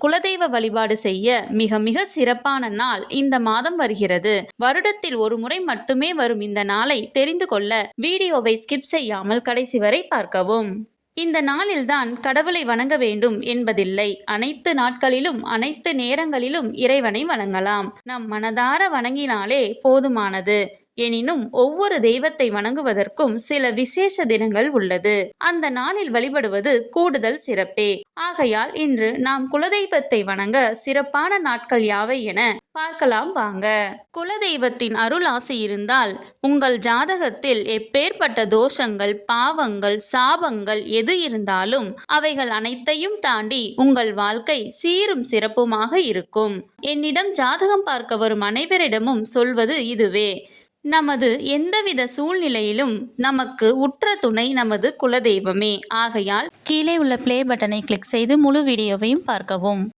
குலதெய்வ வழிபாடு செய்ய மிக மிக சிறப்பான நாள் இந்த மாதம் வருகிறது. வருடத்தில் ஒரு முறை மட்டுமே வரும் இந்த நாளை தெரிந்து கொள்ள வீடியோவை ஸ்கிப் செய்யாமல் கடைசி வரை பார்க்கவும். இந்த நாளில்தான் கடவுளை வணங்க வேண்டும் என்பதில்லை. அனைத்து நாட்களிலும் அனைத்து நேரங்களிலும் இறைவனை வணங்கலாம். நம் மனதார வணங்கினாலே போதுமானது. எனினும் ஒவ்வொரு தெய்வத்தை வணங்குவதற்கும் சில விசேஷ தினங்கள் உள்ளது. அந்த நாளில் வழிபடுவது கூடுதல் சிறப்பே. ஆகையால் இன்று நாம் குலதெய்வத்தை வணங்க சிறப்பான நாட்கள் யாவை என பார்க்கலாம் வாங்க. குலதெய்வத்தின் அருள் ஆசி இருந்தால் உங்கள் ஜாதகத்தில் எப்பேற்பட்ட தோஷங்கள், பாவங்கள், சாபங்கள் எது இருந்தாலும் அவைகள் அனைத்தையும் தாண்டி உங்கள் வாழ்க்கை சீரும் சிறப்புமாக இருக்கும். என்னிடம் ஜாதகம் பார்க்க வரும் அனைவரிடமும் சொல்வது இதுவே. நமது எந்தவித சூழ்நிலையிலும் நமக்கு உற்ற துணை நமது குலதெய்வமே. ஆகையால் கீழே உள்ள ப்ளே பட்டனை கிளிக் செய்து முழு வீடியோவையும் பார்க்கவும்.